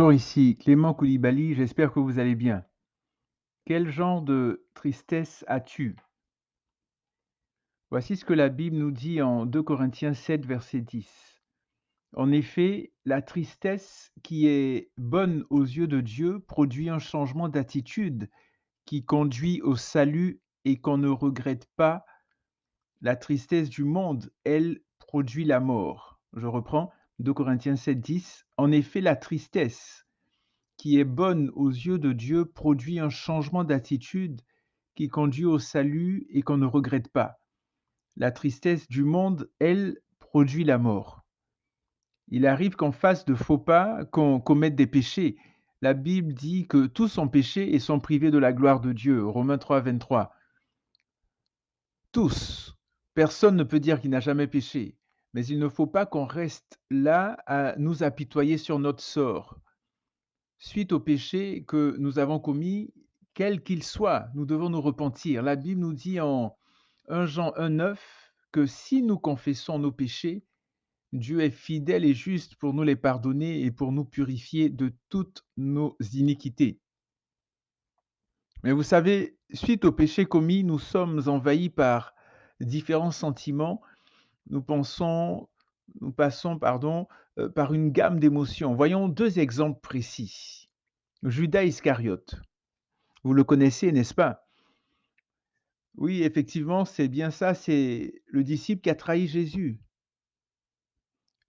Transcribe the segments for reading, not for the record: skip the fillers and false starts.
Bonjour, ici Clément Koulibaly, j'espère que vous allez bien. Quel genre de tristesse as-tu? Voici ce que la Bible nous dit en 2 Corinthiens 7, verset 10. En effet, la tristesse qui est bonne aux yeux de Dieu produit un changement d'attitude qui conduit au salut et qu'on ne regrette pas. La tristesse du monde, elle, produit la mort. Je reprends 2 Corinthiens 7, 10. En effet, la tristesse qui est bonne aux yeux de Dieu produit un changement d'attitude qui conduit au salut et qu'on ne regrette pas. La tristesse du monde, elle, produit la mort. Il arrive qu'on fasse de faux pas, qu'on commette des péchés. La Bible dit que tous ont péché et sont privés de la gloire de Dieu. Romains 3, 23. Tous. Personne ne peut dire qu'il n'a jamais péché. Mais il ne faut pas qu'on reste là à nous apitoyer sur notre sort. Suite au péché que nous avons commis, quel qu'il soit, nous devons nous repentir. La Bible nous dit en 1 Jean 1,9 que si nous confessons nos péchés, Dieu est fidèle et juste pour nous les pardonner et pour nous purifier de toutes nos iniquités. Mais vous savez, suite au péché commis, nous sommes envahis par différents sentiments. Nous pensons, nous passons, par une gamme d'émotions. Voyons deux exemples précis. Judas Iscariote. Vous le connaissez, n'est-ce pas? Oui, effectivement, c'est bien ça, c'est le disciple qui a trahi Jésus.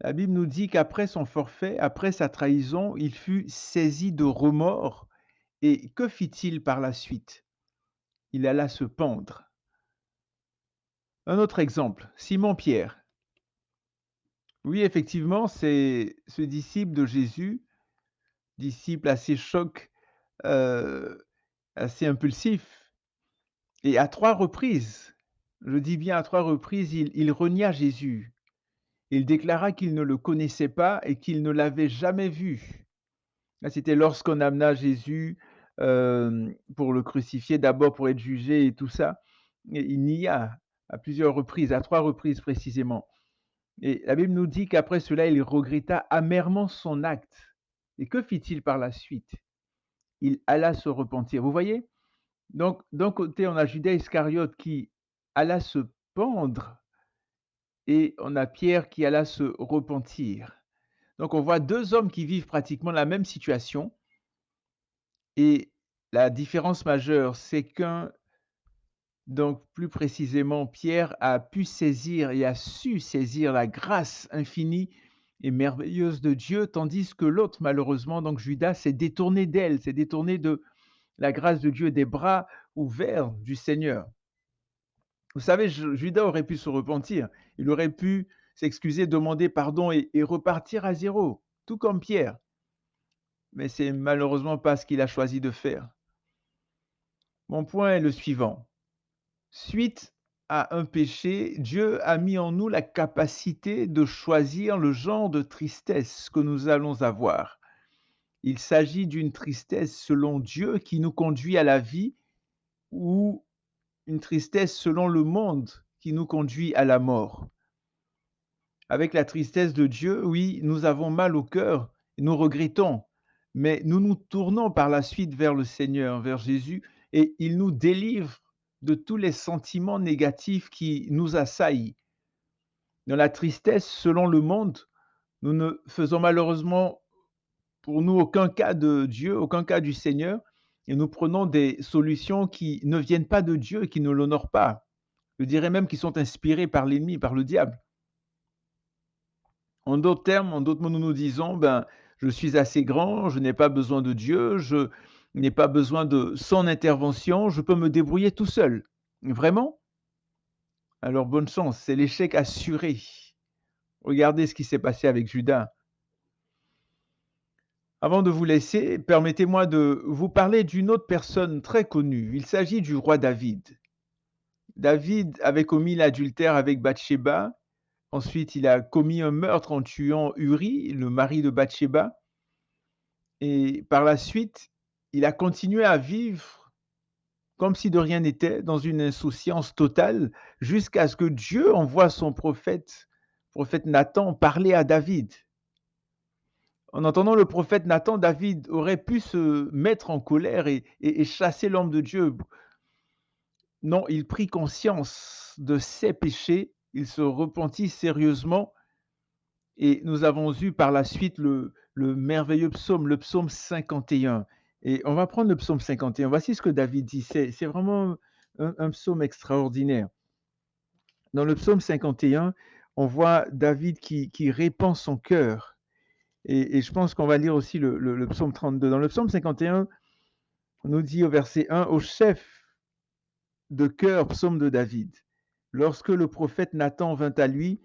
La Bible nous dit qu'après son forfait, après sa trahison, il fut saisi de remords et que fit-il par la suite? Il alla se pendre. Un autre exemple, Simon-Pierre. Oui, effectivement, c'est ce disciple de Jésus, disciple assez choc, heu, assez impulsif et à 3 reprises, je dis bien à 3 reprises, il renia Jésus. Il déclara qu'il ne le connaissait pas et qu'il ne l'avait jamais vu. Là, c'était lorsqu'on amena Jésus, pour le crucifier, d'abord pour être jugé et tout ça. Et il nia à plusieurs reprises, à 3 reprises précisément. Et la Bible nous dit qu'après cela, il regretta amèrement son acte. Et que fit-il par la suite? Il alla se repentir. Vous voyez? Donc d'un côté, on a Judas Iscariote qui alla se pendre et on a Pierre qui alla se repentir. Donc on voit 2 hommes qui vivent pratiquement la même situation et la différence majeure, c'est qu'un donc plus précisément Pierre a pu saisir et a su saisir la grâce infinie et merveilleuse de Dieu, tandis que l'autre malheureusement, donc Judas, s'est détourné d'elle, s'est détourné de la grâce de Dieu, des bras ouverts du Seigneur. Vous savez, Judas aurait pu se repentir, il aurait pu s'excuser, demander pardon et repartir à zéro, tout comme Pierre. Mais c'est malheureusement pas ce qu'il a choisi de faire. Mon point est le suivant. Suite à un péché, Dieu a mis en nous la capacité de choisir le genre de tristesse que nous allons avoir. Il s'agit d'une tristesse selon Dieu qui nous conduit à la vie ou une tristesse selon le monde qui nous conduit à la mort. Avec la tristesse de Dieu, oui, nous avons mal au cœur, nous regrettons, mais nous nous tournons par la suite vers le Seigneur, vers Jésus, et il nous délivre de tous les sentiments négatifs qui nous assaillent. Dans la tristesse, selon le monde, nous ne faisons malheureusement pour nous aucun cas de Dieu, aucun cas du Seigneur, et nous prenons des solutions qui ne viennent pas de Dieu et qui ne l'honorent pas. Je dirais même qu'ils sont inspirés par l'ennemi, par le diable. En d'autres termes, en d'autres mots, nous nous disons: «Ben, je suis assez grand, je n'ai pas besoin de Dieu, je n'ai pas besoin de son intervention, je peux me débrouiller tout seul». Vraiment? Alors bonne chance, c'est l'échec assuré. Regardez ce qui s'est passé avec Judas. Avant de vous laisser, permettez-moi de vous parler d'une autre personne très connue. Il s'agit du roi David. David avait commis l'adultère avec Bathsheba. Ensuite, il a commis un meurtre en tuant Uri, le mari de Bathsheba. Et par la suite, il a continué à vivre comme si de rien n'était, dans une insouciance totale, jusqu'à ce que Dieu envoie son prophète Nathan, parler à David. En entendant le prophète Nathan, David aurait pu se mettre en colère et chasser l'homme de Dieu. Non, il prit conscience de ses péchés, il se repentit sérieusement et nous avons eu par la suite le merveilleux psaume, le psaume 51. Et on va prendre le psaume 51. Voici ce que David dit. C'est vraiment un psaume extraordinaire. Dans le psaume 51, on voit David qui répand son cœur. Et je pense qu'on va lire aussi le psaume 32. Dans le psaume 51, on nous dit au verset 1, au chef de chœur, psaume de David. Lorsque le prophète Nathan vint à lui,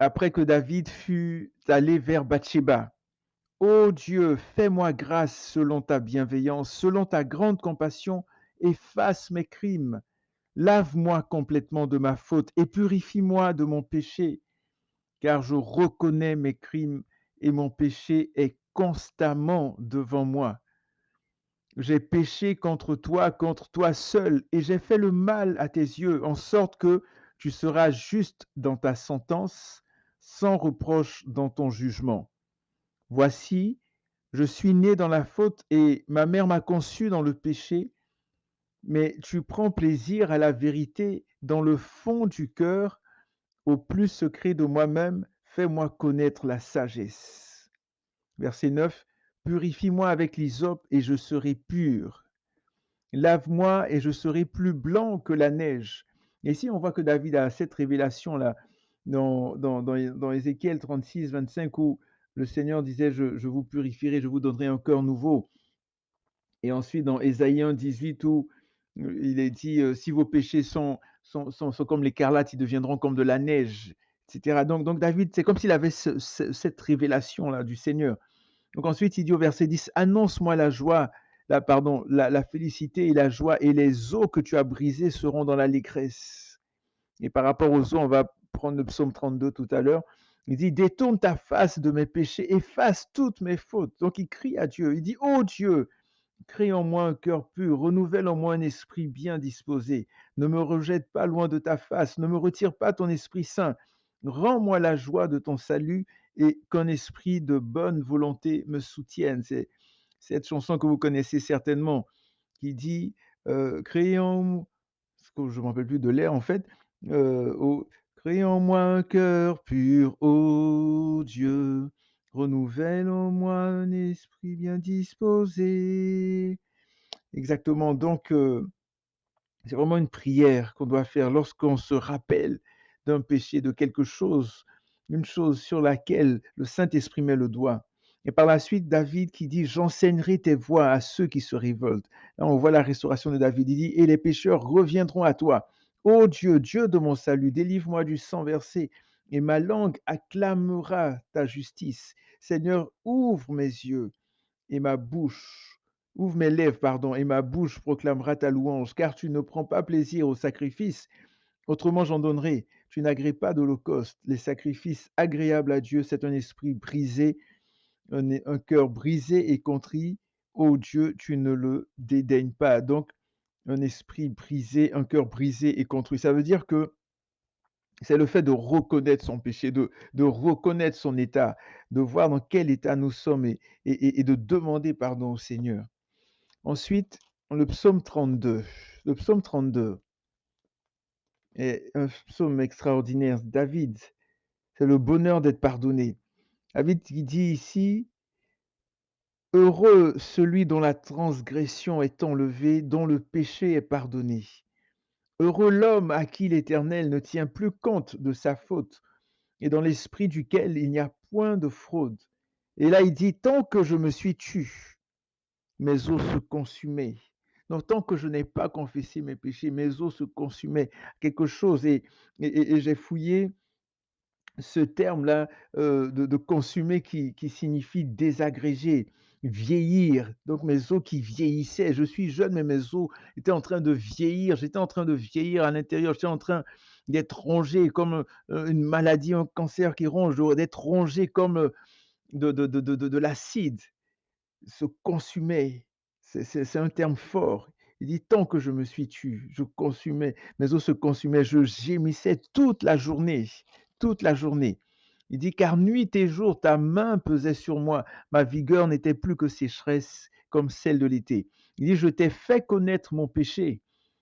après que David fut allé vers Bathsheba. Ô Dieu, fais-moi grâce selon ta bienveillance, selon ta grande compassion, efface mes crimes. Lave-moi complètement de ma faute et purifie-moi de mon péché, car je reconnais mes crimes et mon péché est constamment devant moi. J'ai péché contre toi seul, et j'ai fait le mal à tes yeux, en sorte que tu seras juste dans ta sentence, sans reproche dans ton jugement. Voici, je suis né dans la faute et ma mère m'a conçu dans le péché, mais tu prends plaisir à la vérité dans le fond du cœur, au plus secret de moi-même, fais-moi connaître la sagesse. Verset 9. Purifie-moi avec l'hysope et je serai pur. Lave-moi et je serai plus blanc que la neige. Et ici, on voit que David a cette révélation-là dans Ézéchiel 36, 25, où le Seigneur disait, je vous purifierai, je vous donnerai un cœur nouveau. Et ensuite, dans Ésaïe 1, 18, où il est dit, si vos péchés sont comme l'écarlate, ils deviendront comme de la neige, etc. Donc David, c'est comme s'il avait cette révélation-là du Seigneur. Donc ensuite, il dit au verset 10, annonce-moi la joie, la félicité et la joie, et les eaux que tu as brisées seront dans l'allégresse. Et par rapport aux eaux, on va prendre le psaume 32 tout à l'heure. Il dit, détourne ta face de mes péchés, efface toutes mes fautes. Donc il crie à Dieu, il dit, oh Dieu, crée en moi un cœur pur, renouvelle en moi un esprit bien disposé. Ne me rejette pas loin de ta face, ne me retire pas ton Esprit Saint. Rends-moi la joie de ton salut et qu'un esprit de bonne volonté me soutienne. C'est cette chanson que vous connaissez certainement qui dit créez en je ne me rappelle plus de l'air en fait, crée en moi un cœur pur, ô Dieu, renouvelle en moi un esprit bien disposé. Exactement, donc c'est vraiment une prière qu'on doit faire lorsqu'on se rappelle d'un péché, de quelque chose, une chose sur laquelle le Saint-Esprit met le doigt. Et par la suite, David qui dit, j'enseignerai tes voies à ceux qui se révoltent. Là, on voit la restauration de David. Il dit, et les pécheurs reviendront à toi. Ô Dieu, Dieu de mon salut, délivre-moi du sang versé, et ma langue acclamera ta justice. Seigneur, ouvre mes yeux et ma bouche, ouvre mes lèvres, pardon, et ma bouche proclamera ta louange, car tu ne prends pas plaisir au sacrifice, autrement j'en donnerai. Tu n'agrées pas d'holocauste. Les sacrifices agréables à Dieu, c'est un esprit brisé, un cœur brisé et contrit. Ô Dieu, tu ne le dédaignes pas. Donc, un esprit brisé, un cœur brisé et contrit. Ça veut dire que c'est le fait de reconnaître son péché, de reconnaître son état, de voir dans quel état nous sommes et de demander pardon au Seigneur. Ensuite, le psaume 32. Le psaume 32 est un psaume extraordinaire. David, c'est le bonheur d'être pardonné. David qui dit ici, heureux celui dont la transgression est enlevée, dont le péché est pardonné. Heureux l'homme à qui l'Éternel ne tient plus compte de sa faute et dans l'esprit duquel il n'y a point de fraude. Et là, il dit, tant que je me suis tu, mes os se consumaient. Donc, tant que je n'ai pas confessé mes péchés, mes os se consumaient. Quelque chose, et j'ai fouillé ce terme-là de consumer qui signifie désagréger, vieillir. Donc, mes os qui vieillissaient. Je suis jeune, mais mes os étaient en train de vieillir. J'étais en train de vieillir à l'intérieur. J'étais en train d'être rongé comme une maladie, un cancer qui ronge, d'être rongé comme de l'acide se consumait. C'est un terme fort. Il dit, tant que je me suis tu, je consumais, mes os se consumaient, je gémissais toute la journée, toute la journée. Il dit: «Car nuit et jour, ta main pesait sur moi. Ma vigueur n'était plus que sécheresse comme celle de l'été.» Il dit: «Je t'ai fait connaître mon péché.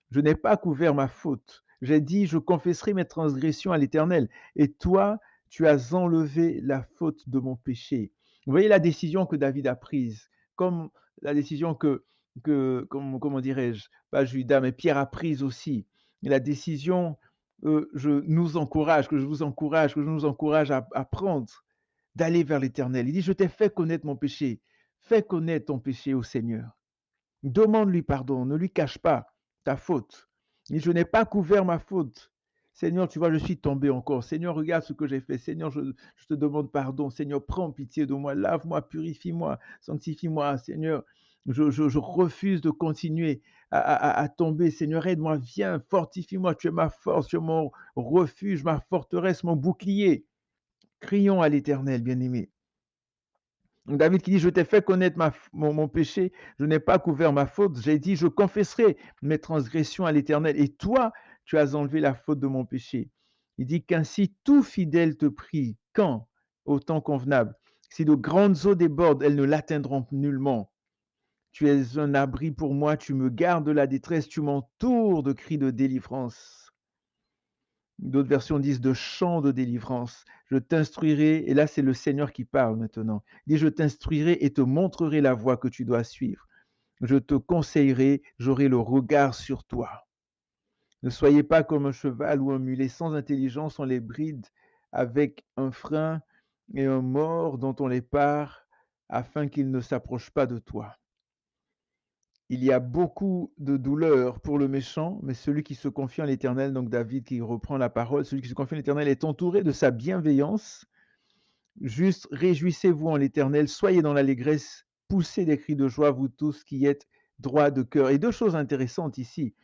Je n'ai pas couvert ma faute. J'ai dit: "Je confesserai mes transgressions à l'Éternel." Et toi, tu as enlevé la faute de mon péché.» Vous voyez la décision que David a prise, comme la décision que comment dirais-je? Pas Judas, mais Pierre a prise aussi. La décision, je nous encourage, que je vous encourage, que je nous encourage à prendre, d'aller vers l'Éternel. Il dit: «Je t'ai fait connaître mon péché». Fais connaître ton péché au Seigneur. Demande-lui pardon, ne lui cache pas ta faute. Et je n'ai pas couvert ma faute. Seigneur, tu vois, je suis tombé encore. Seigneur, regarde ce que j'ai fait. Seigneur, je te demande pardon. Seigneur, prends pitié de moi. Lave-moi, purifie-moi, sanctifie-moi. Seigneur, je refuse de continuer à tomber. Seigneur, aide-moi, viens, fortifie-moi. Tu es ma force, tu es mon refuge, ma forteresse, mon bouclier. Crions à l'Éternel, bien-aimé. Donc David qui dit: «Je t'ai fait connaître mon péché, je n'ai pas couvert ma faute. J'ai dit: "Je confesserai mes transgressions à l'Éternel"» et toi, tu as enlevé la faute de mon péché. Il dit: «Qu'ainsi tout fidèle te prie, quand? Au temps convenable. Si de grandes eaux débordent, elles ne l'atteindront nullement. Tu es un abri pour moi, tu me gardes de la détresse, tu m'entoures de cris de délivrance.» D'autres versions disent de chants de délivrance. Je t'instruirai, et là c'est le Seigneur qui parle maintenant. Il dit: «Je t'instruirai et te montrerai la voie que tu dois suivre. Je te conseillerai, j'aurai le regard sur toi. Ne soyez pas comme un cheval ou un mulet sans intelligence, on les bride avec un frein et un mors dont on les pare afin qu'ils ne s'approchent pas de toi. Il y a beaucoup de douleur pour le méchant, mais celui qui se confie en l'Éternel», donc David qui reprend la parole, «celui qui se confie en l'Éternel est entouré de sa bienveillance. Juste, réjouissez-vous en l'Éternel, soyez dans l'allégresse, poussez des cris de joie, vous tous qui êtes droits de cœur.» Et deux choses intéressantes ici.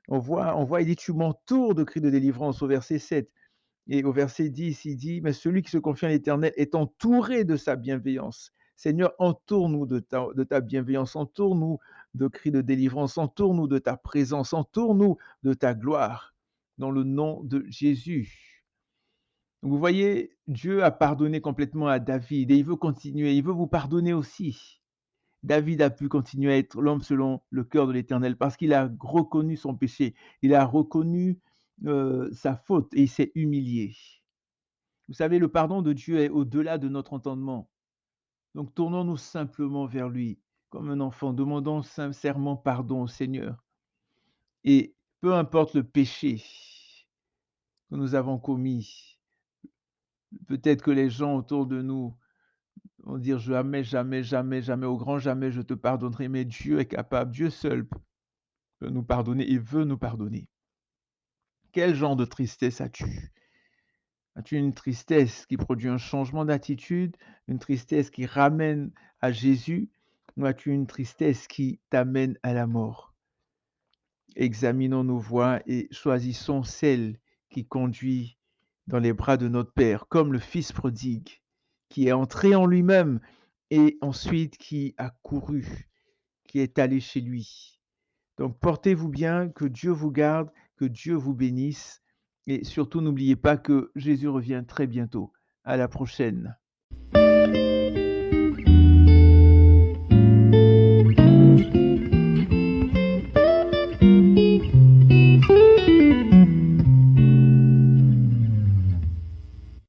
On voit, il dit: «Tu m'entoures de cris de délivrance» au verset 7. Et au verset 10, il dit: «Mais celui qui se confie en l'Éternel est entouré de sa bienveillance.» Seigneur, entoure-nous de ta bienveillance, entoure-nous de cris de délivrance, entoure-nous de ta présence, entoure-nous de ta gloire, dans le nom de Jésus. Vous voyez, Dieu a pardonné complètement à David et il veut continuer, il veut vous pardonner aussi. David a pu continuer à être l'homme selon le cœur de l'Éternel parce qu'il a reconnu son péché, il a reconnu sa faute et il s'est humilié. Vous savez, le pardon de Dieu est au-delà de notre entendement. Donc tournons-nous simplement vers lui, comme un enfant, demandons sincèrement pardon au Seigneur. Et peu importe le péché que nous avons commis, peut-être que les gens autour de nous vont dire: «Jamais, jamais, jamais, jamais, au grand jamais, je te pardonnerai», mais Dieu est capable, Dieu seul peut nous pardonner et veut nous pardonner. Quel genre de tristesse as-tu? As-tu une tristesse qui produit un changement d'attitude, une tristesse qui ramène à Jésus, ou as-tu une tristesse qui t'amène à la mort? Examinons nos voies et choisissons celle qui conduit dans les bras de notre Père, comme le Fils prodigue, qui est entré en lui-même et ensuite qui a couru, qui est allé chez lui. Donc portez-vous bien, que Dieu vous garde, que Dieu vous bénisse et surtout n'oubliez pas que Jésus revient très bientôt. À la prochaine.